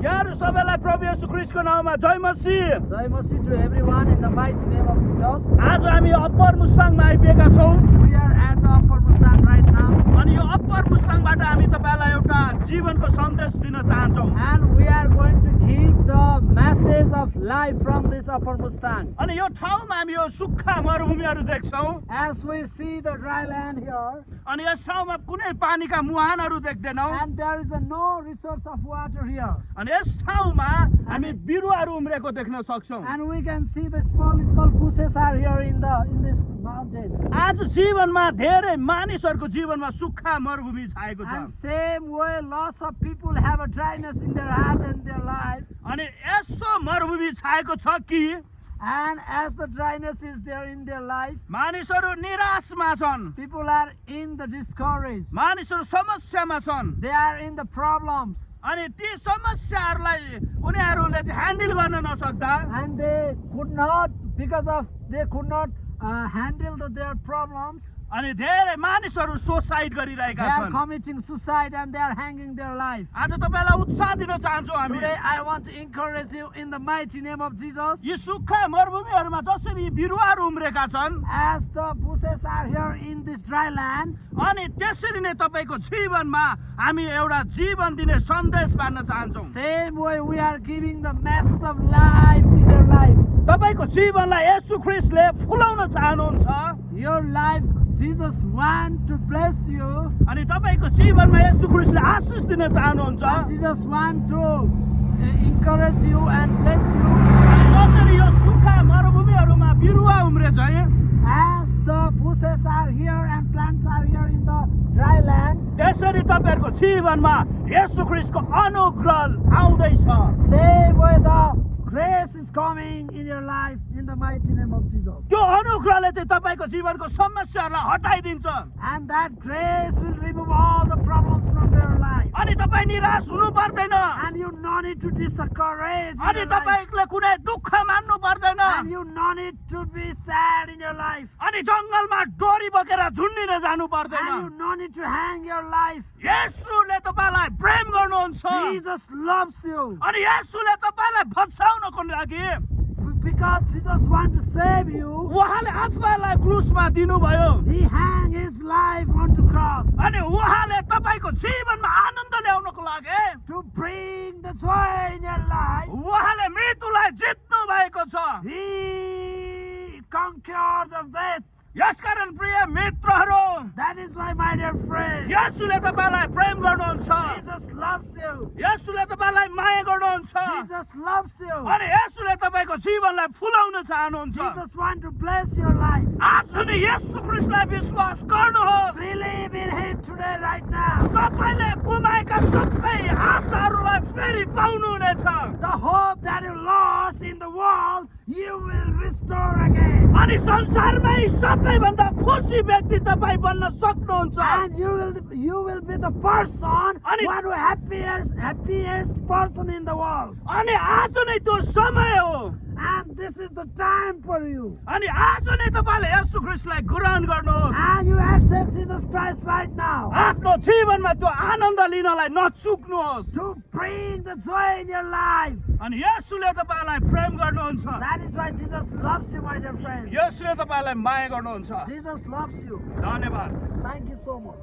यहाँहरु सबैलाई प्रभु येशू ख्रीष्टको नाममा जय मसीह। Jai Masih to everyone in the mighty name of Jesus. आज हामी अप्पर मुस्ताङमा आइपुगेका छौँ We are at the Upper Mustang right now, अनि यो अप्पर मुस्ताङबाट हामी तपाईलाई एउटा जीवनको सन्देश दिन चाहन्छौँ। and we are going to give the message of life from this Upper Mustang. अनि यो ठाउँमा हामी यो सुक्खा मरुभूमिहरू देख्छौँ As we see the dry land here, अनि यस ठाउँमा कुनै पानीका मुहानहरू देख्दैनौँ and there is no resource of water here, अनि यस ठाउँमा हामी बिरुवाहरू उम्रेको देख्न सक्छौँ। and we can see the small bushes are here in this mountain. आज जीवनमा धेरै मानिसहरूको जीवनमा सुक्खा मरुभूमि छाएको छ And same way, lots of people have a dryness in their heart and their life. अनि यस्तो मरुभूमि छाएको छ कि And as the dryness is there in their life, मानिसहरू निराशमा छन्, people are in the discouraged. मानिसहरू समस्यामा छन् They are in the problems, अनि ती समस्याहरूलाई उनीहरूले चाहिँ ह्यान्डल गर्न नसक्दा and they could not, because of they could not handle their problems. अनि धेरै मानिसहरू सुसाइड They गरिरहेका are छन्। committing suicide and they are hanging their life. आज तपाईलाई उत्साह दिन चाहन्छौँ हामी Today I want to encourage you in the mighty name of Jesus. यी सुक्खा मरुभूमिहरूमा जसरी बिरुवाहरू उम्रेका छन् As the bushes are here in this dry land, अनि त्यसरी नै तपाईको जीवनमा हामी एउटा जीवन दिने सन्देश बाँड्न चाहन्छौँ। same way we are giving the message of life in your life. तपाईको जीवनलाई येशू ख्रीष्टले फुलाउन चाहनुहुन्छ Your life, Jesus want to bless you. अनि तपाईको जीवनमा येशू ख्रीष्टले आशिष दिन चाहनुहुन्छ। And Jesus want to encourage you and bless you. अनि जसरी यो सुक्खा मरुभूमिहरूमा बिरुवा उम्रे चाहिँ As the bushes are here and plants are here in the dry land, त्यसरी तपाईहरुको जीवनमा येशू ख्रीष्टको अनुग्रह आउँदैछ। same way the grace is coming in your life in the mighty name of Jesus. त्यो अनुग्रहले चाहिँ तपाईको जीवनको समस्याहरूलाई हटाइदिन्छ And that grace will remove all the problems from your life. अनि तपाई निराश हुनु पर्दैन And you no need to discourage in अनि your life. तपाईले कुनै दुःख मान्नु पर्दैन And you no need to be sad in your life. अनि जंगलमा डोरी बोकेर झुन्डिन जानु पर्दैन। And you no need to hang your life. येशूले तपाईलाई प्रेम गर्नुहुन्छ Jesus loves you. अनि येशूले तपाईलाई बचाउनको लागि Because Jesus wants to save you, उहाँले आफैलाई क्रुसमा दिनुभयो He hang His life onto cross अनि उहाँले तपाईको जीवनमा आनन्द ल्याउनको लागि to bring the joy in your life. उहाँले मृत्युलाई जित्नु भएको छ। He conquered the death. यसकारण प्रिय मित्रहरू That is why, my dear friend, येशूले तपाईलाई प्रेम गर्नुहुन्छ Jesus loves you. येशूले तपाईलाई माया गर्नुहुन्छ Jesus loves you. अनि येशूले तपाईको जीवनलाई फुलाउन चाहनुहुन्छ। Jesus wants to bless your life. आज नि येशू ख्रीष्टलाई विश्वास गर्नुहोस्। Believe in Him today, right now. तपाईले गुमाएका सबै आशाहरूलाई फेरि पाउनुहुनेछ The hope that you lost in the world, you will restore again. अनि संसारमै सबैभन्दा खुसी व्यक्ति तपाईँ बन्न सक्नुहुन्छ। And you will be the person, Ani- one who happiest person in the world. अनि आज नै त्यो समय हो And this is the time for you. अनि आज नै तपाईले येशू ख्रीष्टलाई ग्रहण गर्नुहोस्। And you accept Jesus Christ right now आफ्नो जीवनमा त्यो आनन्द लिनलाई नचुक्नुहोस् to bring the joy in your life. अनि येशूले तपाईलाई प्रेम गर्नुहुन्छ। That is why Jesus loves you, my dear friend. येशूले तपाईलाई माया गर्नुहुन्छ। Jesus loves you. धन्यवाद। Thank you so much.